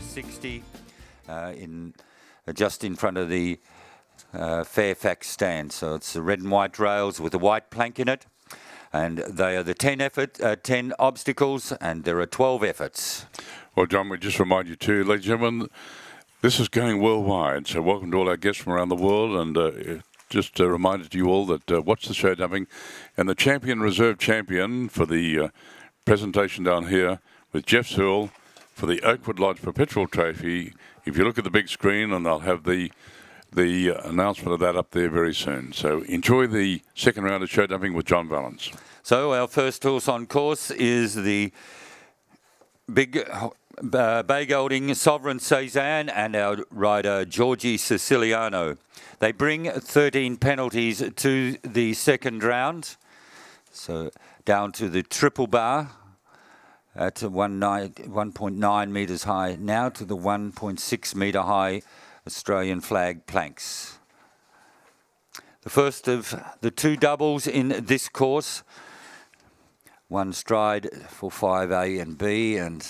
60 just in front of the Fairfax stand. So it's the red and white rails with a white plank in it. And they are the 10 obstacles, and there are 12 efforts. Well, John, we just remind you too, ladies and gentlemen, this is going worldwide. So welcome to all our guests from around the world, and just a reminder to you all that watch the show jumping. And the champion, reserve champion for the presentation down here with Jeff Searle for the Oakwood Lodge Perpetual Trophy. If you look at the big screen, and they'll have the announcement of that up there very soon. So enjoy the second round of show jumping with John Valence. So our first horse on course is the big bay gelding Sovereign Cezanne and our rider Georgie Siciliano. They bring 13 penalties to the second round. So down to the triple bar at 1.9 metres high, now to the 1.6 metre high Australian flag planks. The first of the two doubles in this course, one stride for 5A and B, and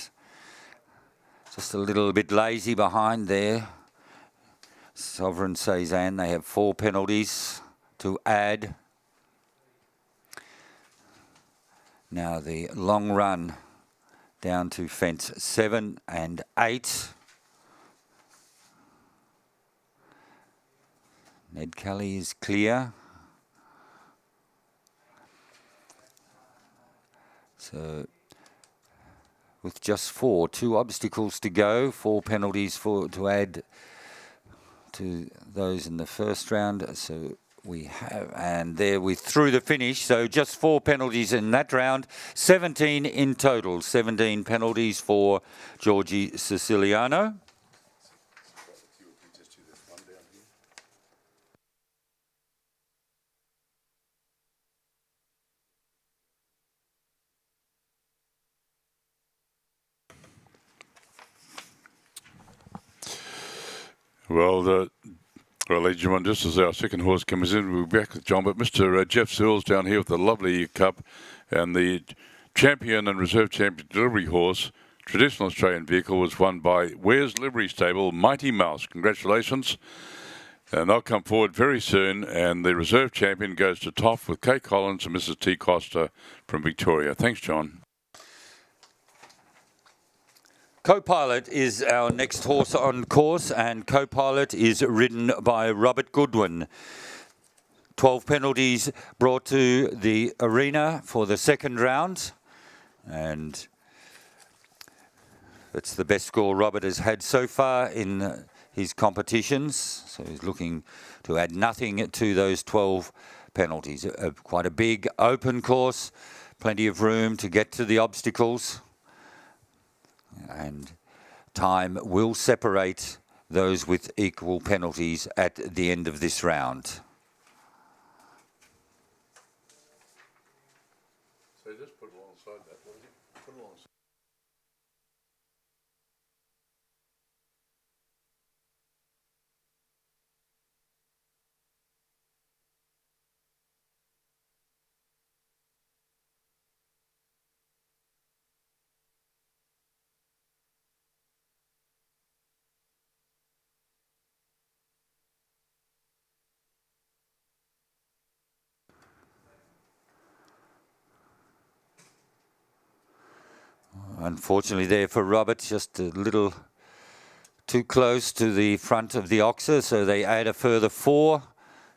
just a little bit lazy behind there. Sovereign Cezanne, they have 4 penalties to add. Now the long run down to fence 7 and 8. Ned Kelly is clear. So with just 2 obstacles to go, 4 penalties to add to those in the first round. So we have, and there we're through the finish. So just 4 penalties in that round, 17 in total. 17 penalties for Georgie Siciliano. Well, ladies and gentlemen, just as our second horse comes in, we'll be back with John. But Mr. Jeff Searle's down here with the lovely cup, and the champion and reserve champion delivery horse, traditional Australian vehicle, was won by Ware's Livery Stable, Mighty Mouse. Congratulations. And they'll come forward very soon, and the reserve champion goes to Toff with Kay Collins and Mrs. T. Costa from Victoria. Thanks, John. Co-Pilot is our next horse on course, and Co-Pilot is ridden by Robert Goodwin. 12 penalties brought to the arena for the second round, and it's the best score Robert has had so far in his competitions. So he's looking to add nothing to those 12 penalties. Quite a big open course, plenty of room to get to the obstacles. And time will separate those with equal penalties at the end of this round. So just put alongside that, will you? Put alongside. Unfortunately there for Robert, just a little too close to the front of the oxer, so they add a further 4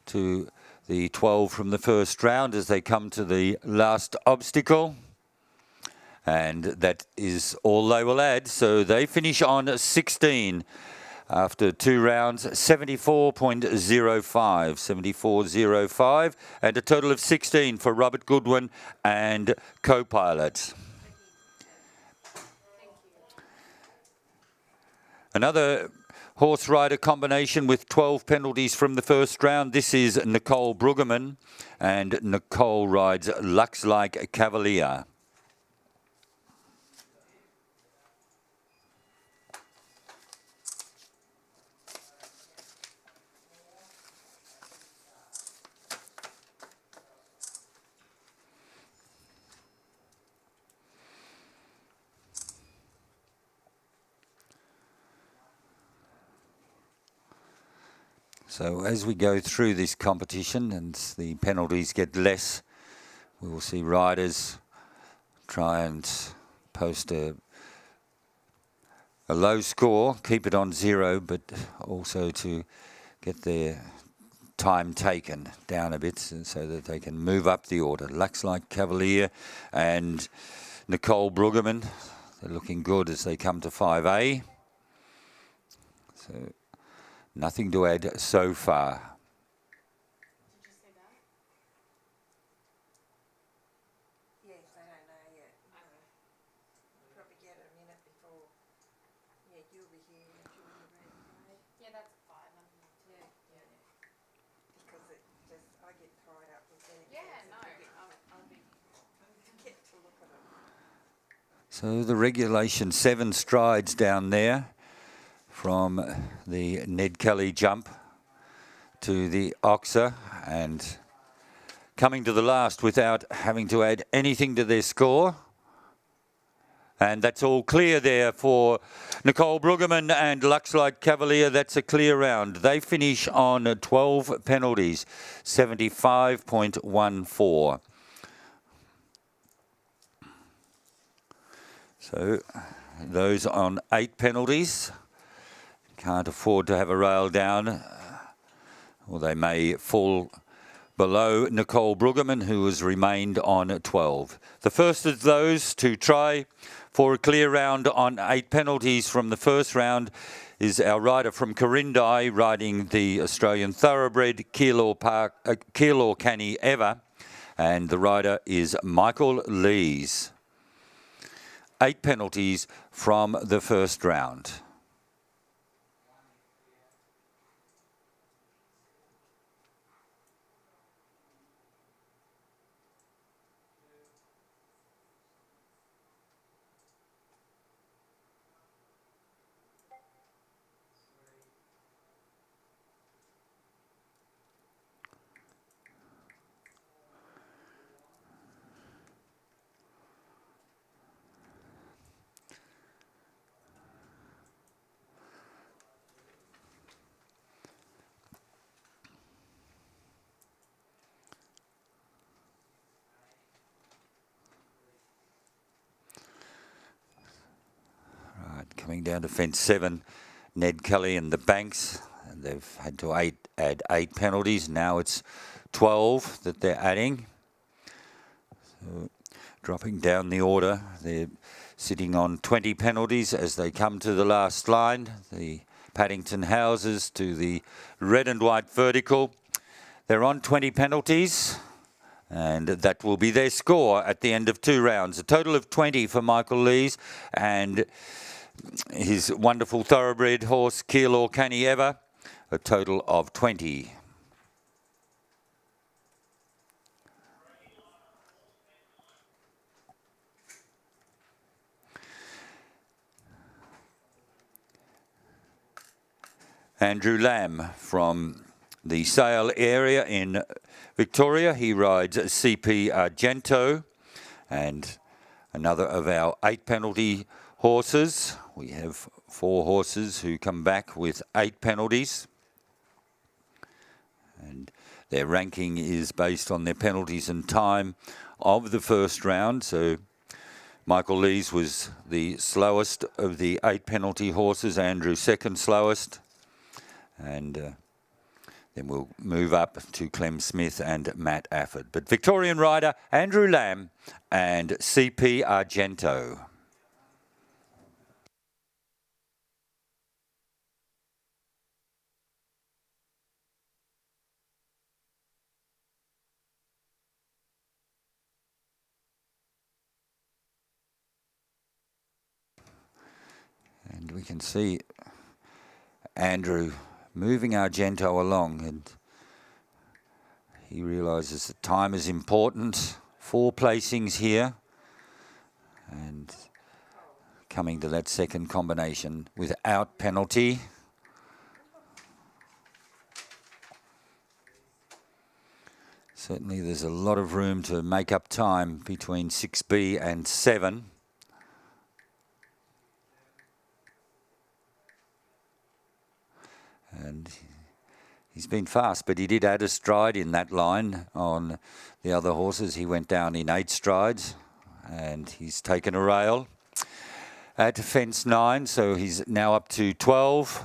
to the 12 from the first round as they come to the last obstacle. And that is all they will add, so they finish on 16 after 2 rounds, 74.05, 74.05, and a total of 16 for Robert Goodwin and Co-Pilot. Another horse rider combination with 12 penalties from the first round. This is Nicole Brueggemann, and Nicole rides Lux Like Cavalier. So as we go through this competition and the penalties get less, we will see riders try and post a low score, keep it on 0, but also to get their time taken down a bit so that they can move up the order. Lux Like Cavalier and Nicole Brueggemann, they're looking good as they come to 5A. So nothing to add so far. So the regulation 7 strides down there from the Ned Kelly jump to the Oxa, and coming to the last without having to add anything to their score. And that's all clear there for Nicole Brueggemann and Lux Like Cavalier. That's a clear round. They finish on 12 penalties, 75.14. So those on 8 penalties can't afford to have a rail down, or they may fall below Nicole Brueggemann, who has remained on 12. The first of those to try for a clear round on 8 penalties from the first round is our rider from Corindai, riding the Australian Thoroughbred Keilor Canny Ever, and the rider is Michael Lees. 8 penalties from the first round. Coming down to fence 7, Ned Kelly and the Banks. And they've had to add 8 penalties. Now it's 12 that they're adding. So dropping down the order, they're sitting on 20 penalties as they come to the last line. The Paddington Houses to the red and white vertical. They're on 20 penalties. And that will be their score at the end of 2 rounds. A total of 20 for Michael Lees and his wonderful thoroughbred horse, Keilor Canny Ever, a total of 20. Andrew Lamb from the Sale area in Victoria. He rides CP Argento, and another of our 8 penalty horses. We have 4 horses who come back with 8 penalties. And their ranking is based on their penalties and time of the first round. So Michael Lees was the slowest of the 8 penalty horses, Andrew second slowest. And then we'll move up to Clem Smith and Matt Afford. But Victorian rider Andrew Lamb and CP Argento. And we can see Andrew moving Argento along, and he realises that time is important. 4 placings here, and coming to that second combination without penalty. Certainly there's a lot of room to make up time between 6B and 7. And He's been fast, but he did add a stride in that line on the other horses. He went down in 8 strides, and he's taken a rail at fence 9, so he's now up to 12,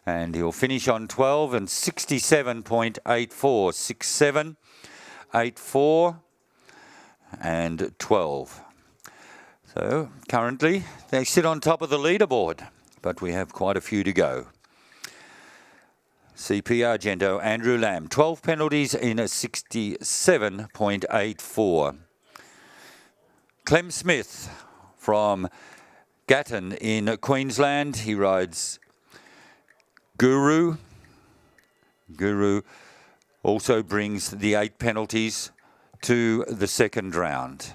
and he'll finish on 12 and 67.84, 67, 84, and 12. So currently they sit on top of the leaderboard, but we have quite a few to go. CP Argento, Andrew Lamb, 12 penalties in a 67.84. Clem Smith from Gatton in Queensland, he rides Guru. Guru also brings the 8 penalties to the second round.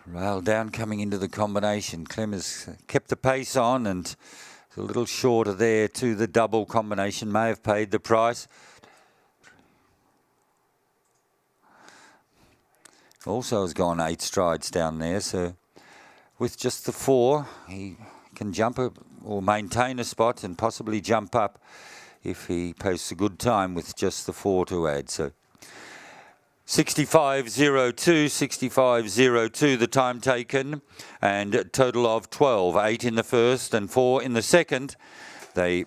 Rail down coming into the combination. Clem has kept the pace on and a little shorter there to the double combination. May have paid the price. Also has gone 8 strides down there, so with just the 4 he can jump up or maintain a spot and possibly jump up if he posts a good time with just the 4 to add. So 65.02, 65.02 the time taken, and a total of 12, 8 in the first and 4 in the second. They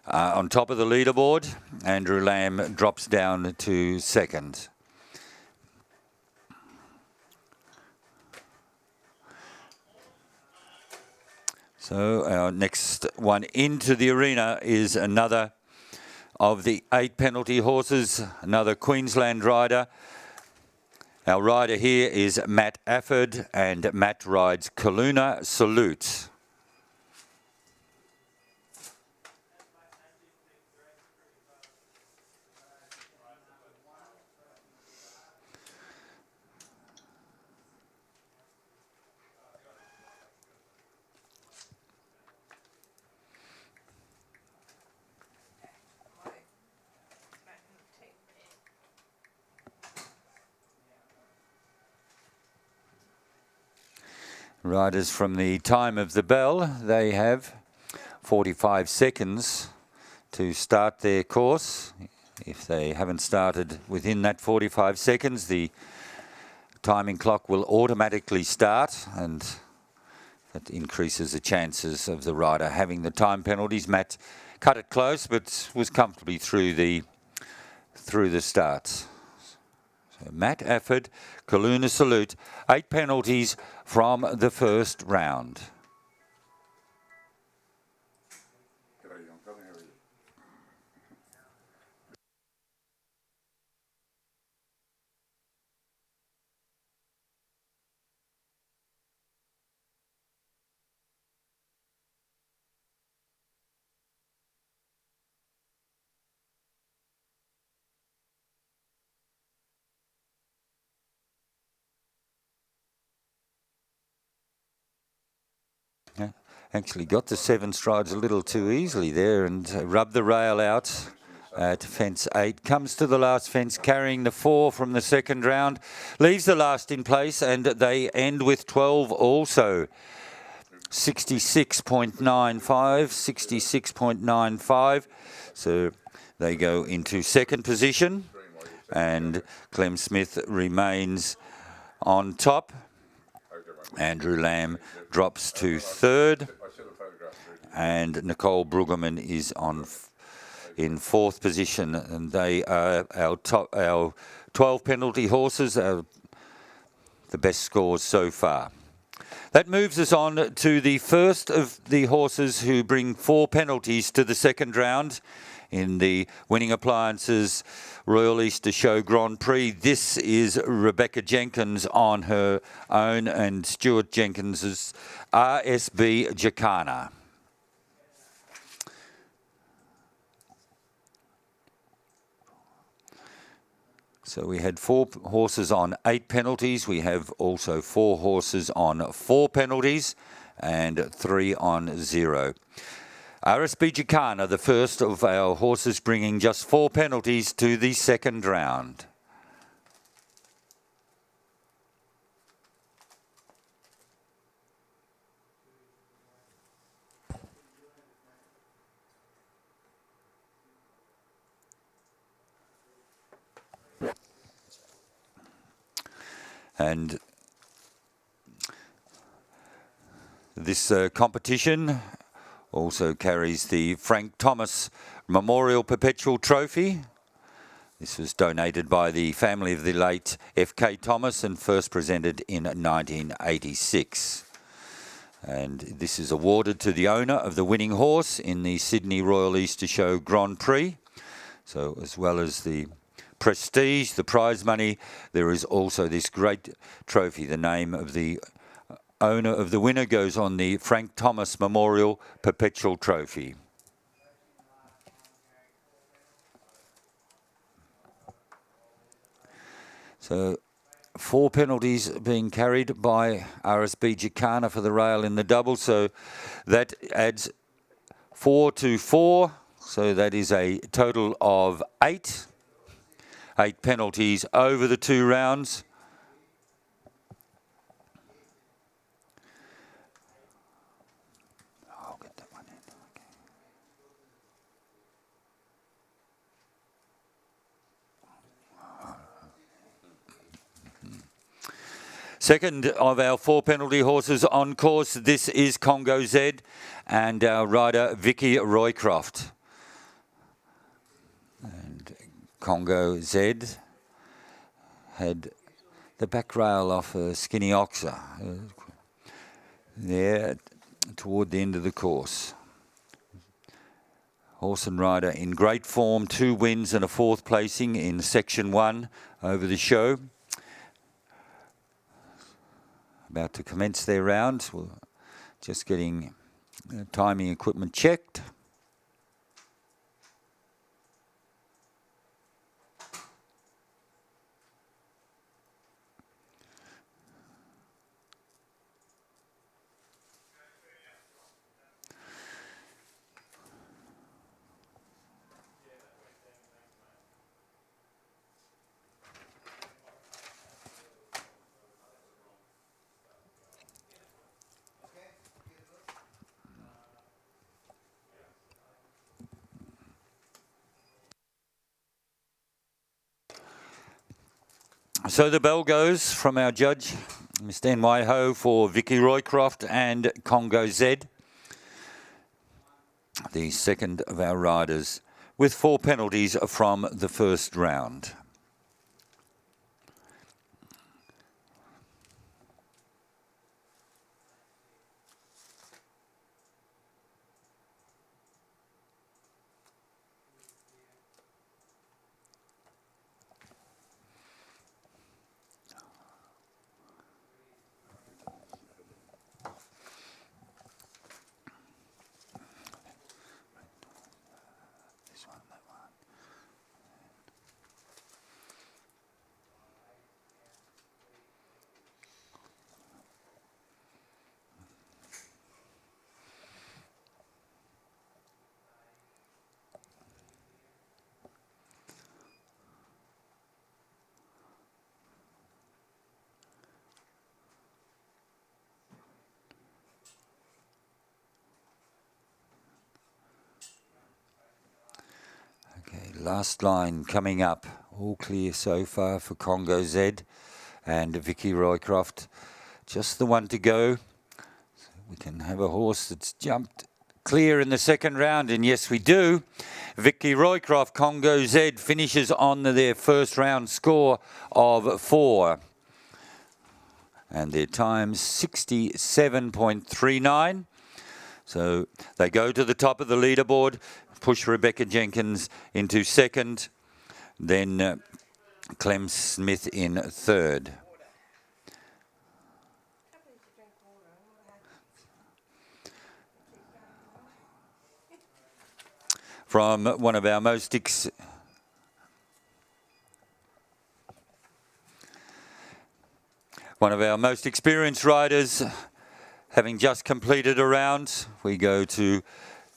are on top of the leaderboard. Andrew Lamb drops down to second. So our next one into the arena is another of the 8 penalty horses, another Queensland rider. Our rider here is Matt Afford, and Matt rides Kaluna Salute. Riders from the time of the bell, they have 45 seconds to start their course. If they haven't started within that 45 seconds, the timing clock will automatically start, and that increases the chances of the rider having the time penalties. Matt cut it close, but was comfortably through the starts. So Matt Afford, Kaluna Salute, 8 penalties from the first round. Yeah, actually got the 7 strides a little too easily there and rubbed the rail out at fence 8. Comes to the last fence carrying the 4 from the second round. Leaves the last in place, and they end with 12 also. 66.95, 66.95. So they go into second position, and Clem Smith remains on top. Andrew Lamb drops to third, and Nicole Brueggemann is on in 4th position, and they are our 12 penalty horses, the best scores so far. That moves us on to the first of the horses who bring 4 penalties to the second round in the Winning Appliances Royal Easter Show Grand Prix. This is Rebecca Jenkins on her own and Stuart Jenkins's RSB Jacana. So we had 4 horses on 8 penalties. We have also 4 horses on 4 penalties and 3 on 0. RSB Jacana, the first of our horses bringing just 4 penalties to the second round. And this competition also carries the Frank Thomas Memorial Perpetual Trophy. This was donated by the family of the late F.K. Thomas and first presented in 1986. And this is awarded to the owner of the winning horse in the Sydney Royal Easter Show Grand Prix. So as well as the prestige, the prize money, there is also this great trophy. The name of the owner of the winner goes on the Frank Thomas Memorial Perpetual Trophy. So 4 penalties being carried by RSB Jacana for the rail in the double. So that adds 4 to 4. So that is a total of 8. 8 penalties over the 2 rounds. I'll get that one in. Okay. Second of our 4 penalty horses on course, this is Congo Z and our rider Vicky Roycroft. Congo Z had the back rail off a skinny oxer there toward the end of the course. Horse and rider in great form, 2 wins and a 4th placing in Section 1 over the show. About to commence their round. We're just getting timing equipment checked. So the bell goes from our judge, Mr. N.Y. Ho, for Vicky Roycroft and Congo Z, the second of our riders, with 4 penalties from the first round. Last line coming up. All clear so far for Congo Z and Vicky Roycroft. Just the one to go. So we can have a horse that's jumped clear in the second round? And yes, we do. Vicky Roycroft, Congo Z, finishes on their first round score of 4. And their time's 67.39. So they go to the top of the leaderboard, push Rebecca Jenkins into second, then Clem Smith in third. From one of our most experienced riders, having just completed a round, we go to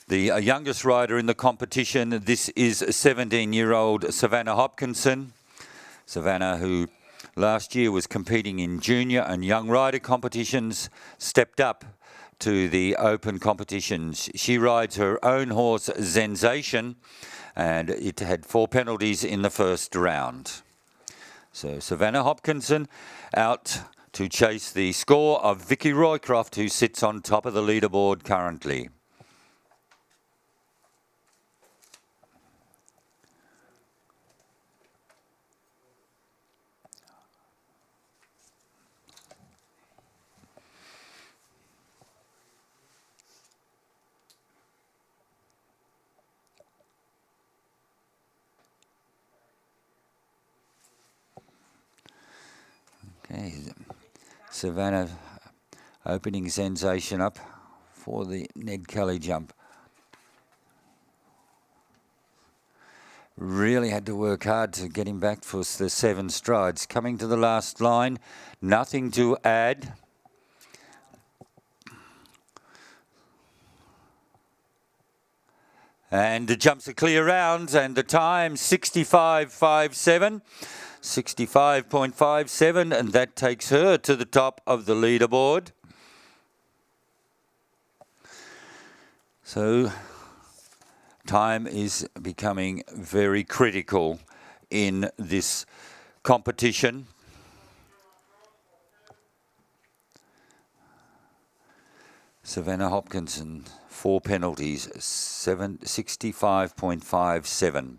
the youngest rider in the competition. This is 17-year-old Savannah Hopkinson. Savannah, who last year was competing in junior and young rider competitions, stepped up to the open competitions. She rides her own horse, Zensation, and it had 4 penalties in the first round. So Savannah Hopkinson out to chase the score of Vicky Roycroft, who sits on top of the leaderboard currently. Okay, Savannah opening Sensation up for the Ned Kelly jump. Really had to work hard to get him back for the 7 strides. Coming to the last line, nothing to add. And it jumps a clear round, and the time 65.57. 65.57, and that takes her to the top of the leaderboard. So time is becoming very critical in this competition. Savannah Hopkinson, 4 penalties, 65.57.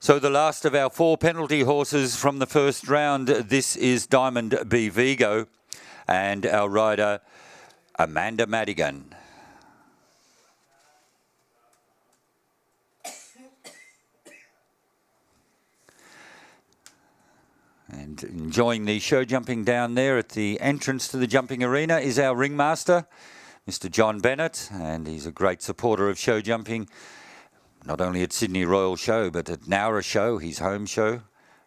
So the last of our 4 penalty horses from the first round, this is Diamond B Vigo and our rider Amanda Madigan. And enjoying the show jumping down there at the entrance to the jumping arena is our ringmaster, Mr. John Bennett, and he's a great supporter of show jumping. Not only at Sydney Royal Show, but at Nowra Show, his home show.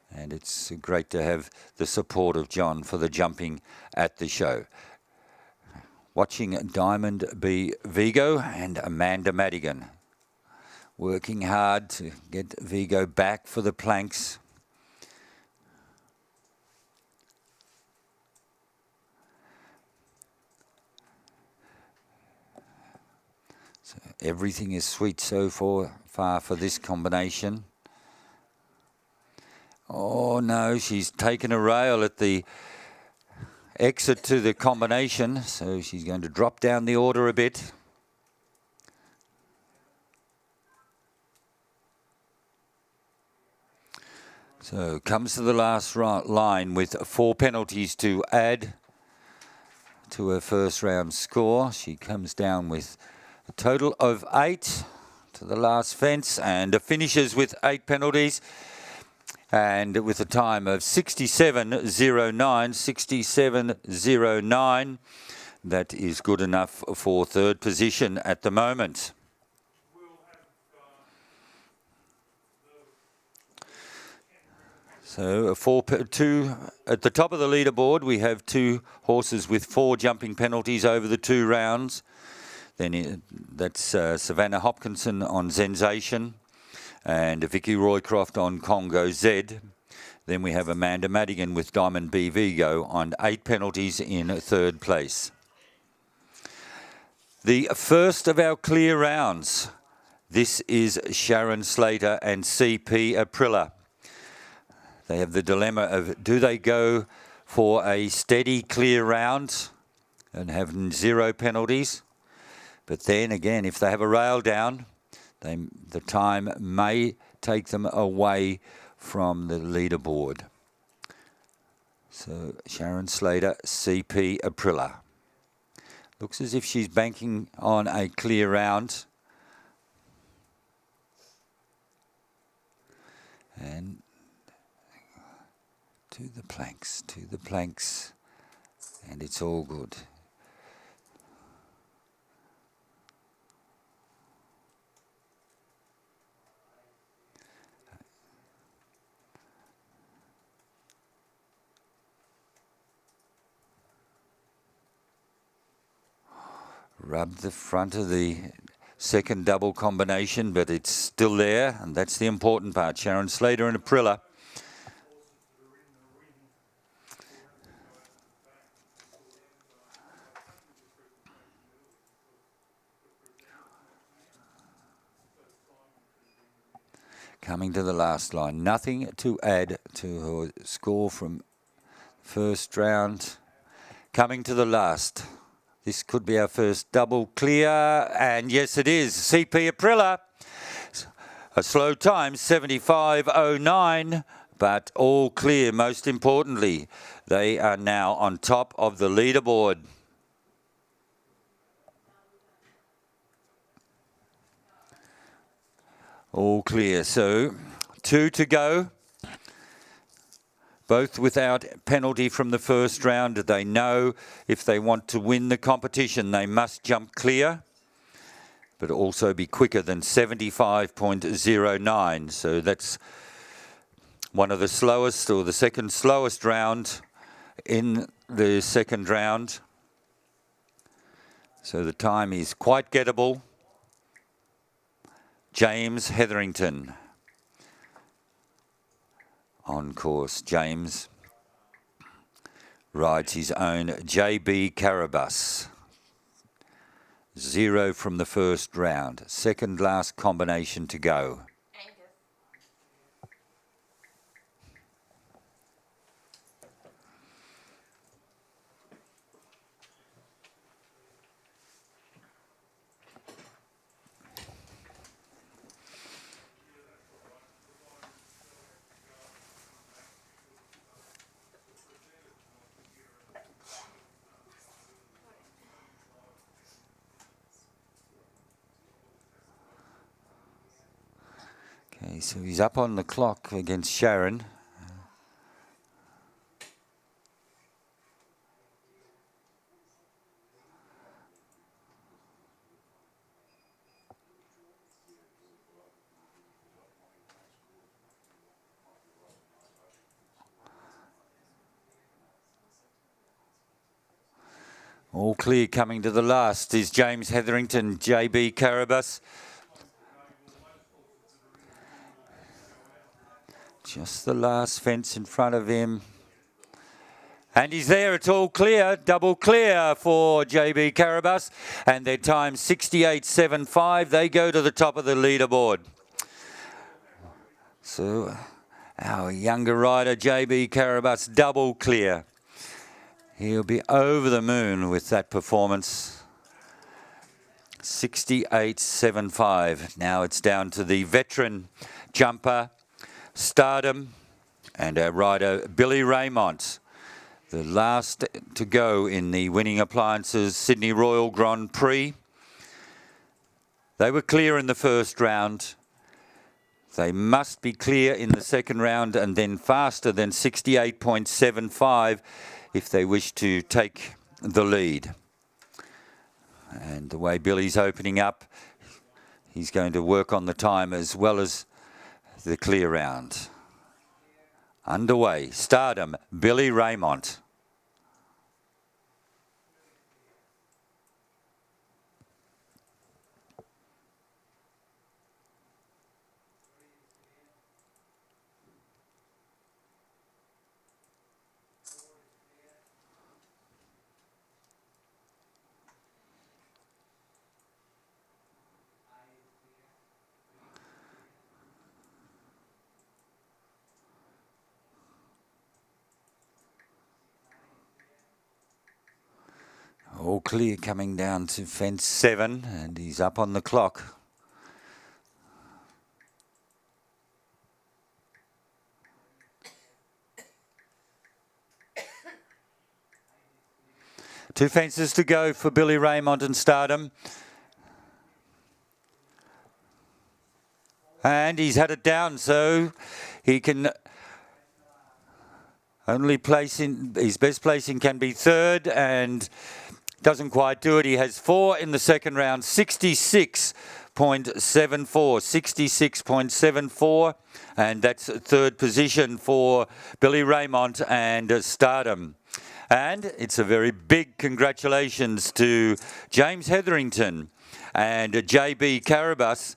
And it's great to have the support of John for the jumping at the show. Watching Diamond B Vigo and Amanda Madigan. Working hard to get Vigo back for the planks. So everything is sweet so far for this combination. Oh no, she's taken a rail at the exit to the combination, so she's going to drop down the order a bit. So comes to the last line with 4 penalties to add to her first round score. She comes down with a total of 8 to the last fence and finishes with 8 penalties and with a time of 67.09, 67.09. That is good enough for third position at the moment. So two at the top of the leaderboard, we have 2 horses with 4 jumping penalties over the 2 rounds. Then that's Savannah Hopkinson on Zensation and Vicky Roycroft on Congo Z. Then we have Amanda Madigan with Diamond B Vigo on 8 penalties in third place. The first of our clear rounds. This is Sharon Slater and CP Aprilla. They have the dilemma of, do they go for a steady clear round and have 0 penalties? But then again, if they have a rail down, the time may take them away from the leaderboard. So Sharon Slater, CP Aprilla. Looks as if she's banking on a clear round. And to the planks, and it's all good. Rub the front of the second double combination, but it's still there, and that's the important part. Sharon Slater and Aprilla. Coming to the last line. Nothing to add to her score from first round. Coming to the last. This could be our first double clear, and yes it is. CP Aprilla. A slow time, 75.09, but all clear most importantly. They are now on top of the leaderboard. All clear, so 2 to go. Both without penalty from the first round. They know if they want to win the competition, they must jump clear, but also be quicker than 75.09. So that's one of the slowest, or the second slowest round in the second round. So the time is quite gettable. James Hetherington on course. James rides his own JB Carabas. 0 from the first round. Second last combination to go. Okay, so he's up on the clock against Sharon. All clear coming to the last is James Hetherington, JB Carabas. Just the last fence in front of him. And he's there, it's all clear, double clear for JB Carabas. And their time 68.75. They go to the top of the leaderboard. So our younger rider, JB Carabas, double clear. He'll be over the moon with that performance. 68.75. Now it's down to the veteran jumper, Stardom, and our rider, Billy Raymond. The last to go in the Winning Appliances Sydney Royal Grand Prix. They were clear in the first round. They must be clear in the second round and then faster than 68.75 if they wish to take the lead. And the way Billy's opening up, he's going to work on the time as well as the clear round. Underway, Stardom, Billy Raymond. All clear coming down to fence 7, and he's up on the clock. Two fences to go for Billy Raymond and Stardom. And he's had it down, so he can only place in, his best placing can be 3rd, and doesn't quite do it. He has 4 in the second round, 66.74, 66.74, and that's 3rd position for Billy Raymond and Stardom. And it's a very big congratulations to James Hetherington and JB Carabas,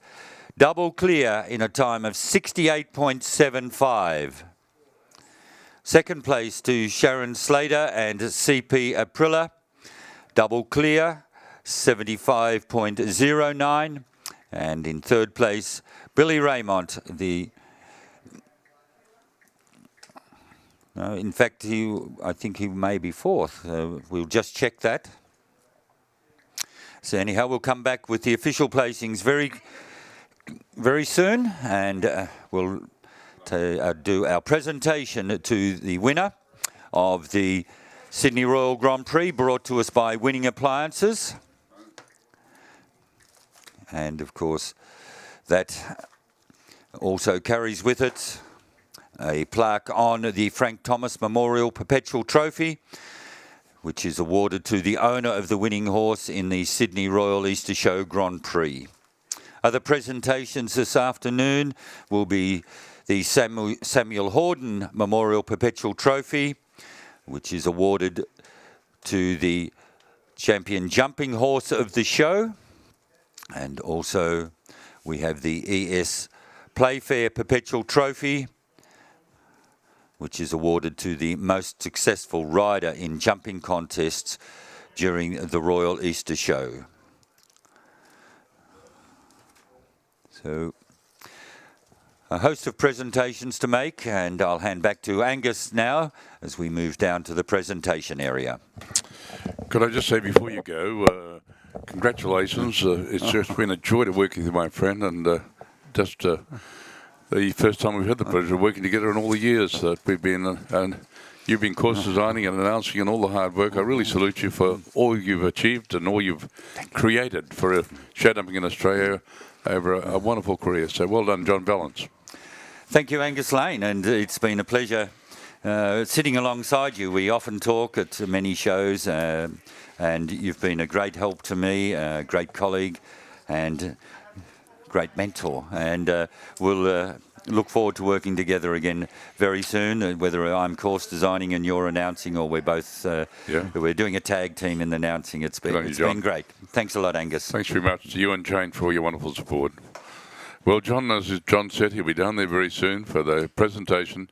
double clear in a time of 68.75. Second place to Sharon Slater and CP Aprilla, double clear, 75.09. And in 3rd place, Billy Raymond, in fact, I think he may be 4th. We'll just check that. So anyhow, we'll come back with the official placings very soon, and we'll do our presentation to the winner of the Sydney Royal Grand Prix, brought to us by Winning Appliances. And of course, that also carries with it a plaque on the Frank Thomas Memorial Perpetual Trophy, which is awarded to the owner of the winning horse in the Sydney Royal Easter Show Grand Prix. Other presentations this afternoon will be the Samuel Horden Memorial Perpetual Trophy, which is awarded to the champion jumping horse of the show. And also we have the ES Playfair Perpetual Trophy, which is awarded to the most successful rider in jumping contests during the Royal Easter Show. So, a host of presentations to make, and I'll hand back to Angus now as we move down to the presentation area. Could I just say before you go, congratulations. It's just been a joy to work with you, my friend, and just the first time we've had the pleasure of working together in all the years that we've been, and you've been course designing and announcing and all the hard work. I really salute you for all you've achieved and all you've created for show jumping in Australia over a wonderful career. So well done, John Valance. Thank you, Angus Lane, and it's been a pleasure sitting alongside you. We often talk at many shows, and you've been a great help to me, a great colleague, and great mentor. And we'll look forward to working together again very soon, whether I'm course designing and you're announcing, or we're both we're doing a tag team in announcing. It's been great. Thanks a lot, Angus. Thanks very much to you and Jane for all your wonderful support. Well, John, as John said, he'll be down there very soon for the presentation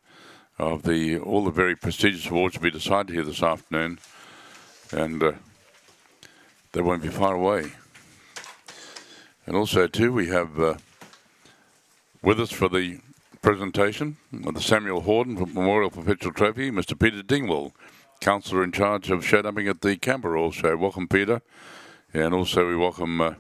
of all the very prestigious awards to be decided here this afternoon, and they won't be far away. And also, too, we have with us for the presentation of the Samuel Horden Memorial Perpetual Trophy, Mr. Peter Dingwall, Councillor in charge of show jumping at the Canberra Royal Show. Welcome, Peter. And also we welcome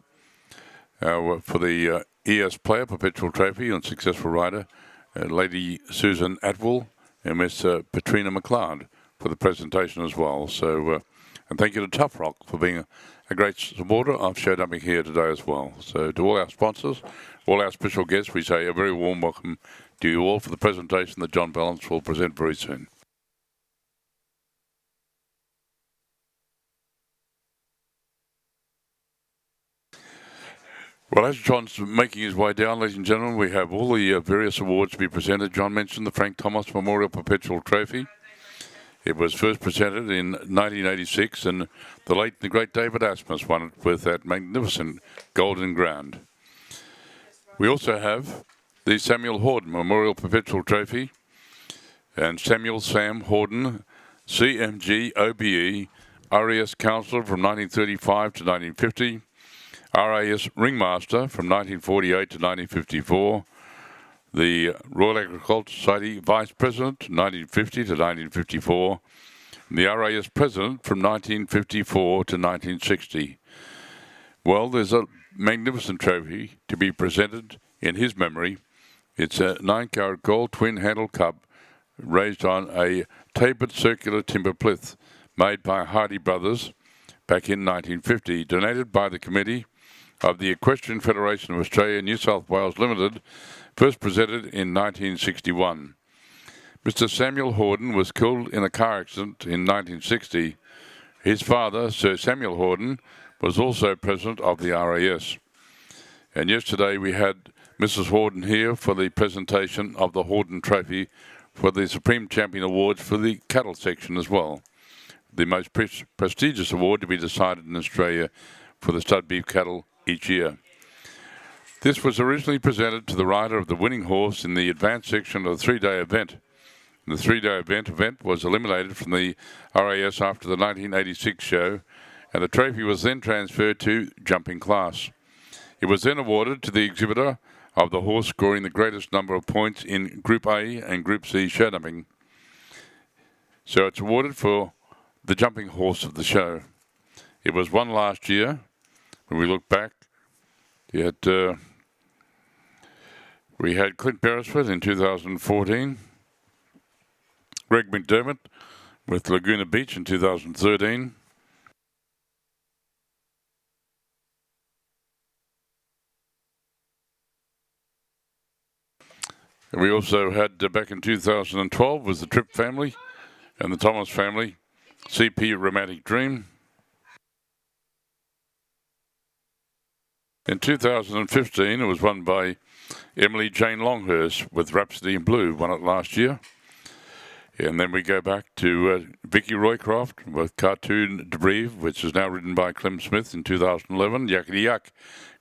for the ES Player Perpetual Trophy and Successful Rider, Lady Susan Atwell and Miss Petrina McLeod for the presentation as well. So, and thank you to Tough Rock for being a great supporter of show jumping here today as well. So to all our sponsors, all our special guests, we say a very warm welcome to you all for the presentation that John Valance will present very soon. Well, as John's making his way down, ladies and gentlemen, we have all the various awards to be presented. John mentioned the Frank Thomas Memorial Perpetual Trophy. It was first presented in 1986, and the late and great David Asmus won it with that magnificent golden ground. We also have the Samuel Horden Memorial Perpetual Trophy, and Samuel Sam Horden, CMG OBE, RAS Councillor from 1935 to 1950, RAS Ringmaster from 1948 to 1954, the Royal Agricultural Society Vice President 1950 to 1954, the RAS president from 1954 to 1960. Well, there's a magnificent trophy to be presented in his memory. It's a 9-carat gold twin-handled cup raised on a tapered circular timber plinth made by Hardy Brothers back in 1950, donated by the Committee of the Equestrian Federation of Australia New South Wales Limited, first presented in 1961. Mr. Samuel Horden was killed in a car accident in 1960. His father, Sir Samuel Horden, was also president of the RAS. And yesterday we had Mrs. Horden here for the presentation of the Horden Trophy for the Supreme Champion Awards for the cattle section as well. The most prestigious award to be decided in Australia for the stud beef cattle each year. This was originally presented to the rider of the winning horse in the advanced section of the 3-day event. The 3-day event was eliminated from the RAS after the 1986 show, and the trophy was then transferred to jumping class. It was then awarded to the exhibitor of the horse scoring the greatest number of points in Group A and Group C show jumping. So it's awarded for the jumping horse of the show. It was won last year. When we look back, we had Clint Beresford in 2014, Greg McDermott with Laguna Beach in 2013. And we also had back in 2012 was the Tripp family and the Thomas family, CP Romantic Dream. In 2015, it was won by Emily Jane Longhurst with Rhapsody in Blue, won it last year. And then we go back to Vicky Roycroft with Cartoon Debris, which is now written by Clem Smith in 2011. Yakety Yak,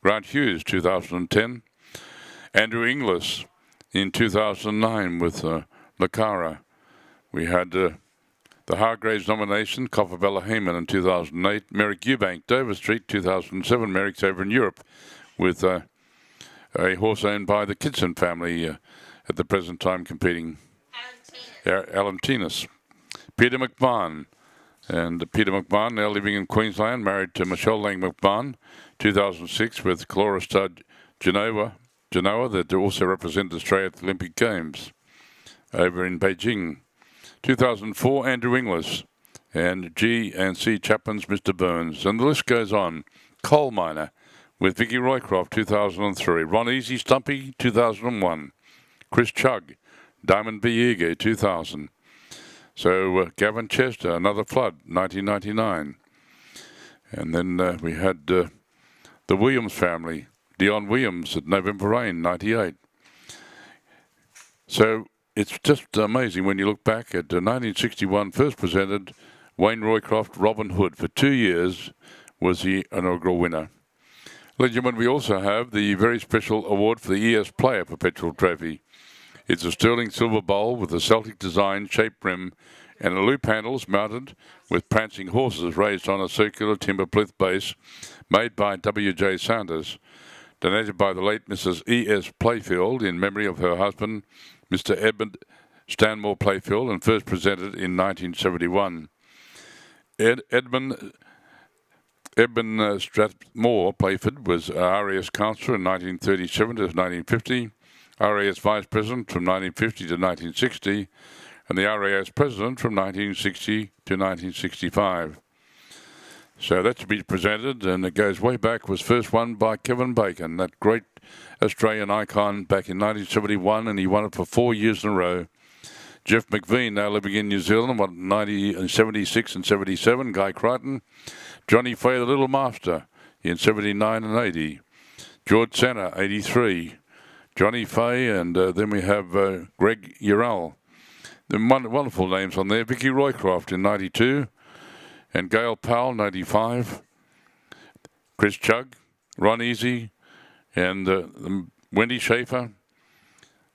Grant Hughes, 2010. Andrew Inglis in 2009 with Macara. We had the Hargraves nomination, Copperbella Heyman in 2008. Merrick Eubank, Dover Street, 2007. Merrick's over in Europe with a horse owned by the Kitson family at the present time competing. Alantinus. Peter McMahon. And Peter McMahon, now living in Queensland, married to Michelle Lang McMahon, 2006 with Clara Stud Genoa, that also represented Australia at the Olympic Games over in Beijing. 2004, Andrew Inglis. And G and C Chapman's Mr. Burns. And the list goes on. Coal Miner with Vicky Roycroft, 2003. Ron Easy Stumpy, 2001. Chris Chugg. Diamond B. Eager, 2000. So Gavin Chester, Another Flood, 1999. And then we had the Williams family, Dion Williams at November Rain, 98. So it's just amazing when you look back at 1961, first presented, Wayne Roycroft, Robin Hood, for 2 years was the inaugural winner. Ladies and gentlemen, we also have the very special award for the ES Player Perpetual Trophy. It's a sterling silver bowl with a Celtic design shaped rim and a loop handles mounted with prancing horses raised on a circular timber plinth base made by W.J. Sanders, donated by the late Mrs. E.S. Playfield in memory of her husband, Mr. Edmund Stanmore Playfield, and first presented in 1971. Edmund Strathmore Playford was RAS councillor in 1937 to 1950. RAS Vice President from 1950 to 1960, and the RAS President from 1960 to 1965. So that's to be presented, and it goes way back, was first won by Kevin Bacon, that great Australian icon back in 1971, and he won it for 4 years in a row. Jeff McVean, now living in New Zealand, won 76 and 77. Guy Crichton. Johnny Fay, the Little Master, in 79 and 80. George Senna, 83. Johnny Fay, and then we have Greg Ural. The wonderful names on there. Vicky Roycroft in 92, and Gail Powell, 95. Chris Chugg, Ron Easy, and Wendy Schaefer.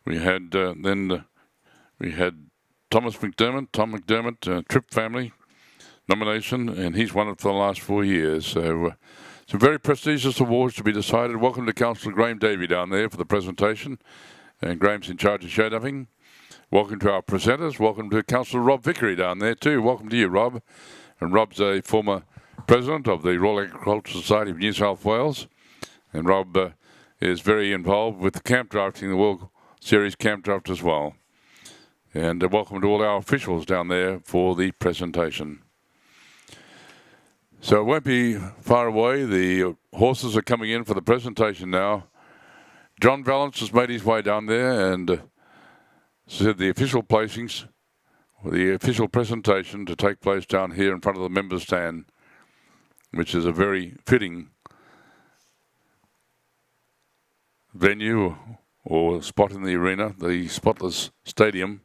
We had we had Tom McDermott, Tripp family nomination, and he's won it for the last 4 years. So some very prestigious awards to be decided. Welcome to Councillor Graham Davey down there for the presentation. And Graham's in charge of show dumping. Welcome to our presenters. Welcome to Councillor Rob Vickery down there too. Welcome to you, Rob. And Rob's a former president of the Royal Agricultural Society of New South Wales. And Rob is very involved with the camp drafting, the World Series camp draft as well. And welcome to all our officials down there for the presentation. So it won't be far away. The horses are coming in for the presentation now. John Valance has made his way down there and said the official placings, the official presentation to take place down here in front of the members' stand, which is a very fitting venue or spot in the arena, the spotless stadium,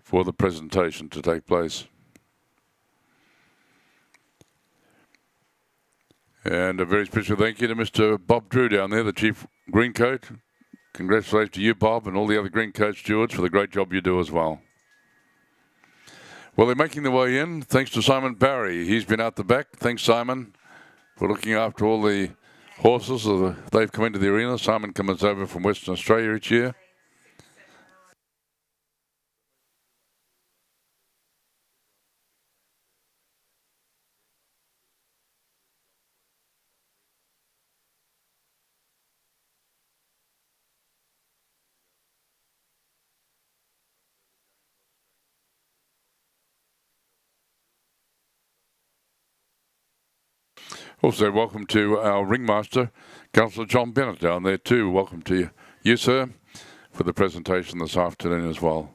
for the presentation to take place. And a very special thank you to Mr. Bob Drew down there, the Chief Green Coat. Congratulations to you, Bob, and all the other Green Coat stewards for the great job you do as well. Well, they're making their way in, thanks to Simon Barry. He's been out the back. Thanks, Simon, for looking after all the horses. They've come into the arena. Simon comes over from Western Australia each year. Also, welcome to our ringmaster, Councillor John Bennett down there too. Welcome to you, sir, for the presentation this afternoon as well.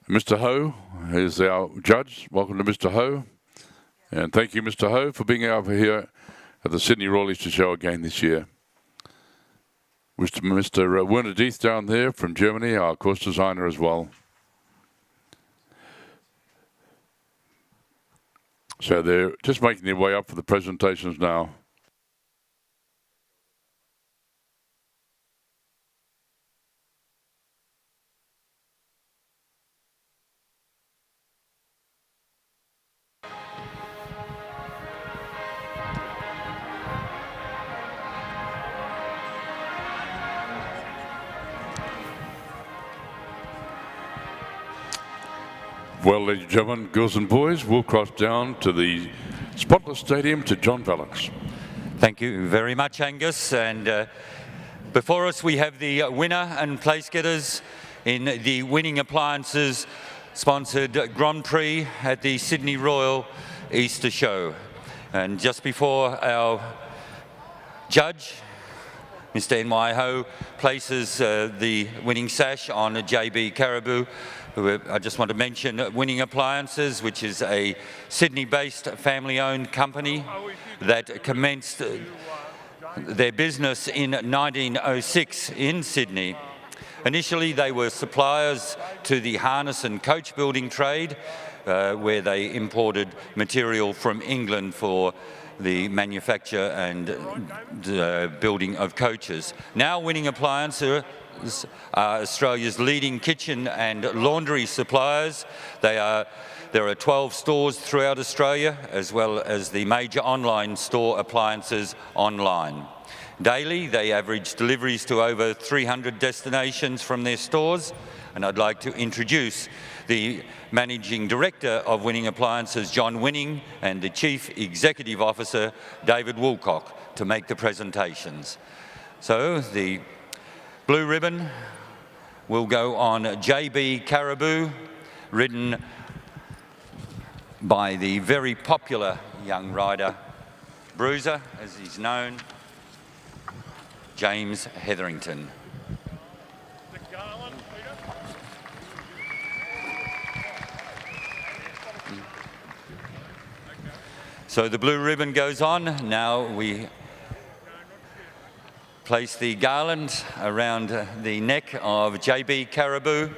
Mr. Ho is our judge. Welcome to Mr. Ho. And thank you, Mr. Ho, for being over here at the Sydney Royal Easter Show again this year. Mr. Werner Dieth down there from Germany, our course designer as well. So they're just making their way up for the presentations now. Well, ladies and gentlemen, girls and boys, we'll cross down to the spotless stadium to John Valance. Thank you very much, Angus. And before us, we have the winner and place getters in the Winning Appliances sponsored Grand Prix at the Sydney Royal Easter Show. And just before our judge, Mr. NY Ho, places the winning sash on JB Caribou, I just want to mention Winning Appliances, which is a Sydney-based family-owned company that commenced their business in 1906 in Sydney. Initially, they were suppliers to the harness and coach building trade, where they imported material from England for the manufacture and building of coaches. Now, Winning Appliances are Australia's leading kitchen and laundry suppliers. There are 12 stores throughout Australia, as well as the major online store Appliances Online. Daily, they average deliveries to over 300 destinations from their stores, and I'd like to introduce the Managing Director of Winning Appliances, John Winning, and the Chief Executive Officer, David Woolcock, to make the presentations. So the blue ribbon will go on JB Caribou, ridden by the very popular young rider, Bruiser, as he's known, James Hetherington. So the blue ribbon goes on. Now we place the garland around the neck of JB Caribou.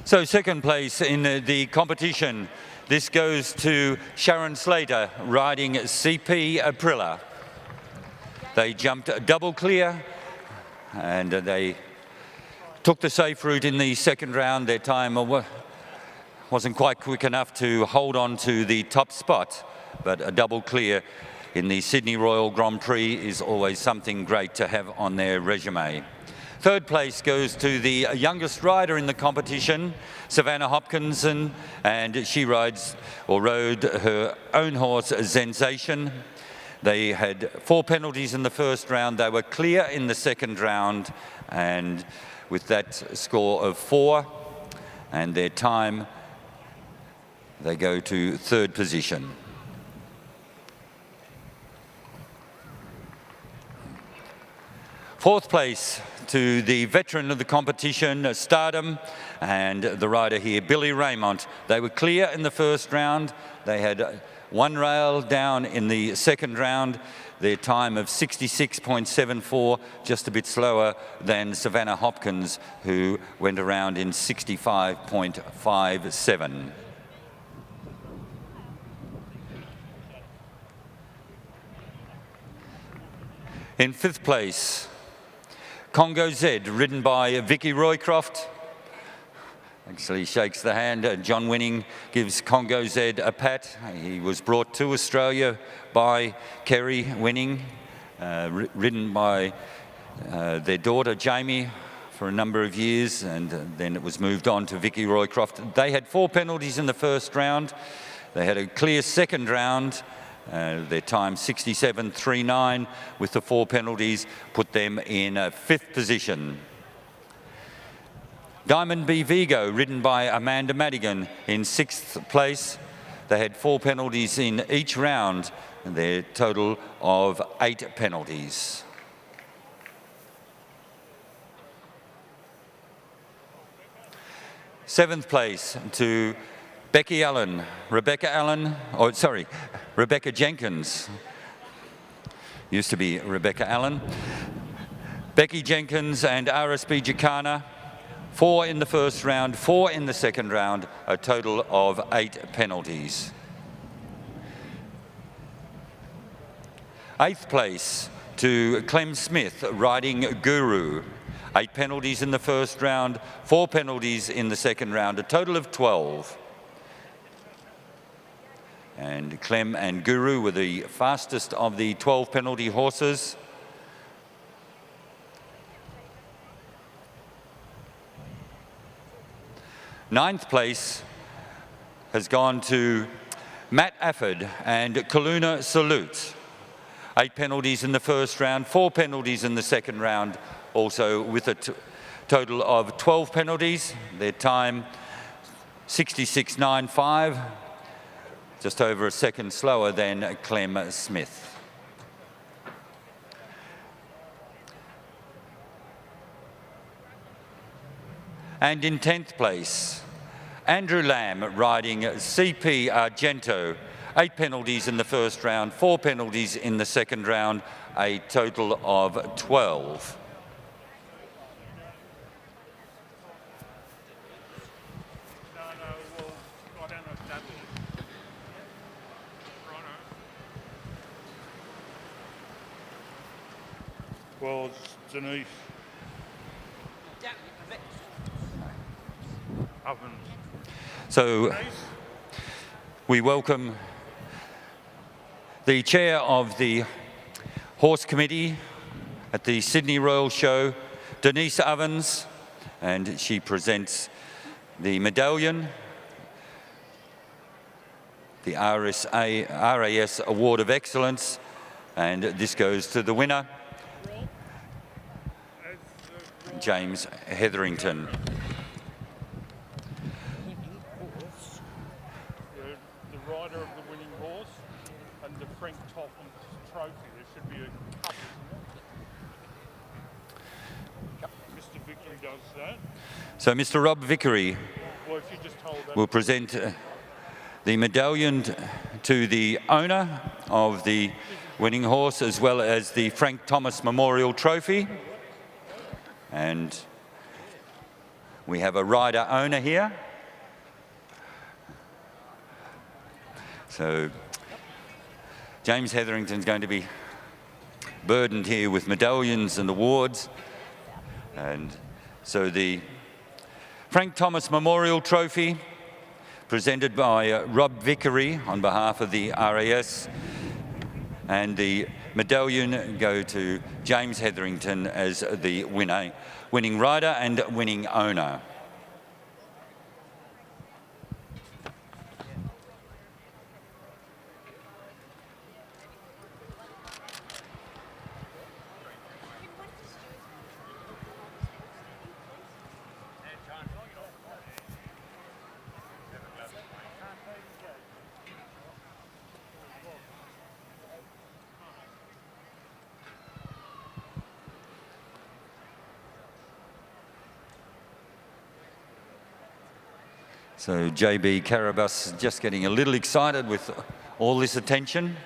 So second place in the competition, this goes to Sharon Slater, riding CP Aprilla. They jumped double clear and they took the safe route in the second round. Their time wasn't quite quick enough to hold on to the top spot, but a double clear in the Sydney Royal Grand Prix is always something great to have on their resume. Third place goes to the youngest rider in the competition, Savannah Hopkinson, and she rode her own horse, Sensation. They had 4 penalties in the first round. They were clear in the second round, and with that score of 4 and their time, they go to third position. Fourth place to the veteran of the competition, Stardom, and the rider here, Billy Raymond. They were clear in the first round. They had 1 rail down in the second round. Their time of 66.74, just a bit slower than Savannah Hopkins, who went around in 65.57. In fifth place, Congo Z, ridden by Vicky Roycroft. Actually shakes the hand. John Winning gives Congo Z a pat. He was brought to Australia by Kerry Winning, ridden by their daughter Jamie for a number of years, and then it was moved on to Vicky Roycroft. They had 4 penalties in the first round. They had a clear second round. Their time 67.39 with the 4 penalties put them in 5th position. Diamond B Vigo, ridden by Amanda Madigan, in 6th place. They had 4 penalties in each round, and their total of 8 penalties. Seventh place to Rebecca Jenkins. Used to be Rebecca Allen. Becky Jenkins and RSB Jacana, 4 in the first round, 4 in the second round, a total of 8 penalties. 8th place to Clem Smith, riding Guru. 8 penalties in the first round, 4 penalties in the second round, a total of 12. And Clem and Guru were the fastest of the 12 penalty horses. Ninth place has gone to Matt Afford and Kaluna Salute. 8 penalties in the first round, 4 penalties in the second round, also with a total of 12 penalties. Their time 66.95. Just over a second slower than Clem Smith. And in 10th place, Andrew Lamb, riding CP Argento. 8 penalties in the first round, 4 penalties in the second round, a total of 12. Well, Denise. Ovens. So we welcome the chair of the horse committee at the Sydney Royal Show, Denise Ovens, and she presents the medallion, the RAS Award of Excellence, and this goes to the winner, James Hetherington. The rider of the winning horse and the Frank Topham trophy. There should be a cup. Mr. Vickery does that. So Mr. Rob Vickery Well, if you just hold that. will present the medallion to the owner of the winning horse, as well as the Frank Thomas Memorial Trophy. And We have a rider owner here. So James Hetherington's going to be burdened here with medallions and awards. And so the Frank Thomas Memorial Trophy, presented by Rob Vickery on behalf of the RAS, and the medallion go to James Hetherington as the winning rider and winning owner. So JB Carabas just getting a little excited with all this attention.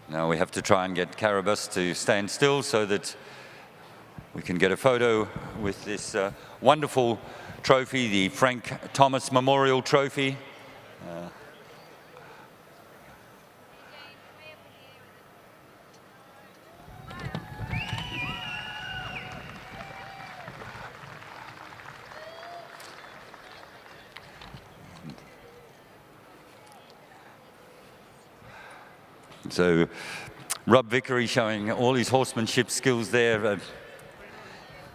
Now we have to try and get Carabas to stand still so that we can get a photo with this wonderful trophy, the Frank Thomas Memorial Trophy. So Rob Vickery showing all his horsemanship skills there.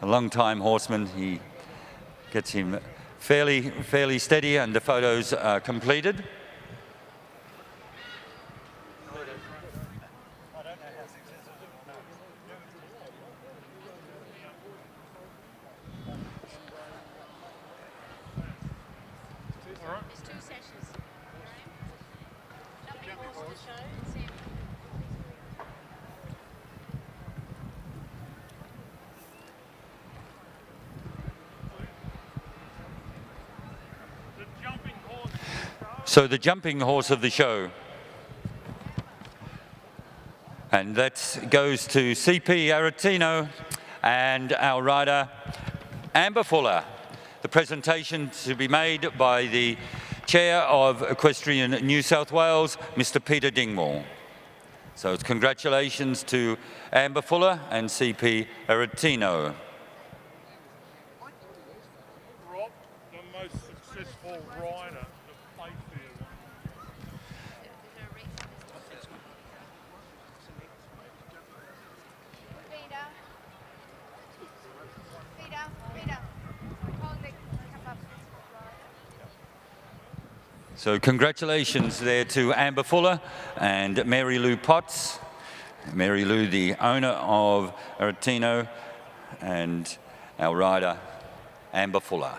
A long-time horseman. He gets him fairly steady, and the photos are completed. So the jumping horse of the show, and that goes to CP Aretino and our rider Amber Fuller. The presentation to be made by the Chair of Equestrian New South Wales, Mr. Peter Dingwall. So it's congratulations to Amber Fuller and CP Aretino. Rob, the most successful rider. So congratulations there to Amber Fuller and Mary Lou Potts. Mary Lou, the owner of Aretino, and our rider, Amber Fuller.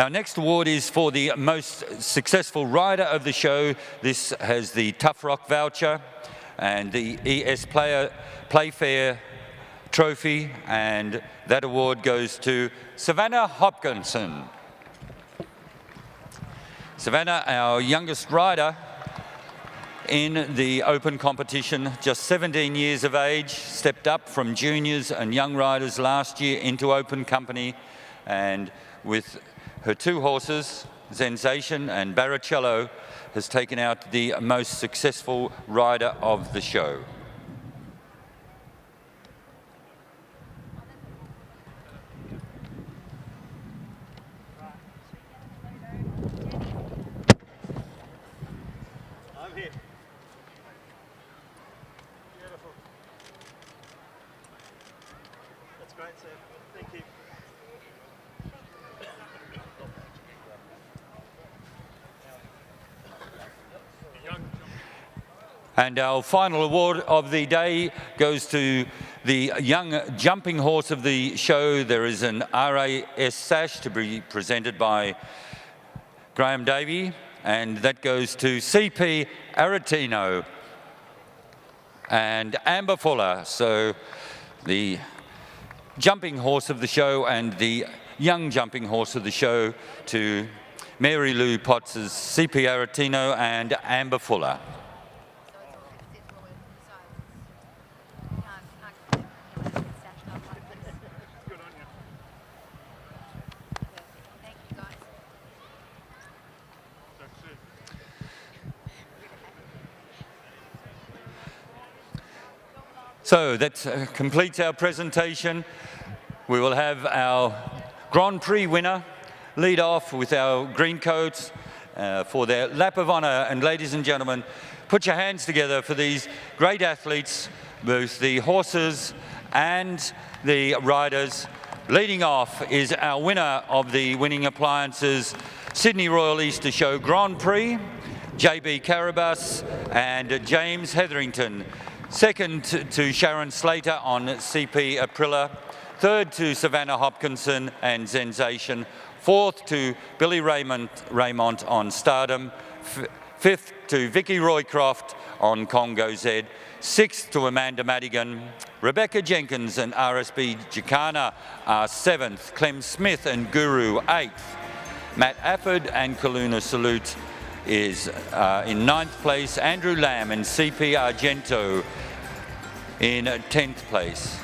Our next award is for the most successful rider of the show. This has the Tough Rock voucher and the ES Playfair trophy, and that award goes to Savannah Hopkinson. Savannah, our youngest rider in the open competition, just 17 years of age, stepped up from juniors and young riders last year into open company, and with her two horses, Sensation and Baracello, has taken out the most successful rider of the show. I'm here. Beautiful. That's great, sir. Thank you. And our final award of the day goes to the young jumping horse of the show. There is an RAS sash to be presented by Graham Davey, and that goes to CP Aretino and Amber Fuller. So the jumping horse of the show and the young jumping horse of the show to Mary Lou Potts' CP Aretino and Amber Fuller. So that completes our presentation. We will have our Grand Prix winner lead off with our green coats for their lap of honour. And ladies and gentlemen, put your hands together for these great athletes, both the horses and the riders. Leading off is our winner of the Winning Appliances Sydney Royal Easter Show Grand Prix, JB Carabas and James Hetherington. Second to Sharon Slater on CP Aprilla. Third to Savannah Hopkinson and Sensation. Fourth to Billy Raymond on Stardom. Fifth to Vicky Roycroft on Congo Z. Sixth to Amanda Madigan. Rebecca Jenkins and RSB Jacana are seventh. Clem Smith and Guru eighth. Matt Afford and Kaluna Salute is in ninth place. Andrew Lamb and CP Argento in 10th place.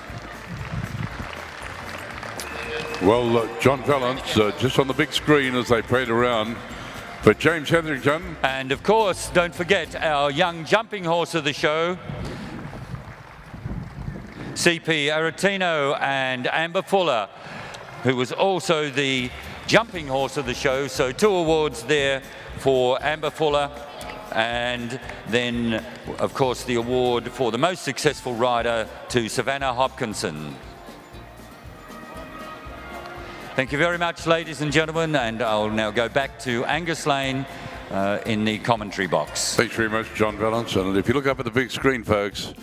Well, John Vallance just on the big screen as they parade around for James Hetherington. And of course, don't forget our young jumping horse of the show, CP Aretino and Amber Fuller, who was also the jumping horse of the show. So 2 awards there for Amber Fuller, and then of course the award for the most successful rider to Savannah Hopkinson. Thank you very much, ladies and gentlemen, and I'll now go back to Angus Lane in the commentary box. Thanks very much, John Vallance. And if you look up at the big screen, folks,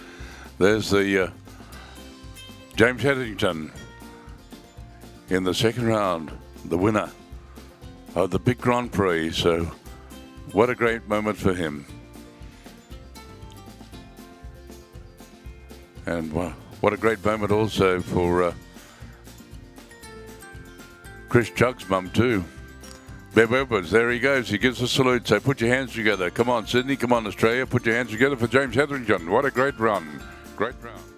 there's the James Hetherington in the second round, the winner of the big Grand Prix. So what a great moment for him. And what a great moment also for Chris Jugg's mum too. Bev Edwards, there he goes. He gives a salute. So put your hands together. Come on, Sydney. Come on, Australia. Put your hands together for James Hetherington. What a great run. Great round.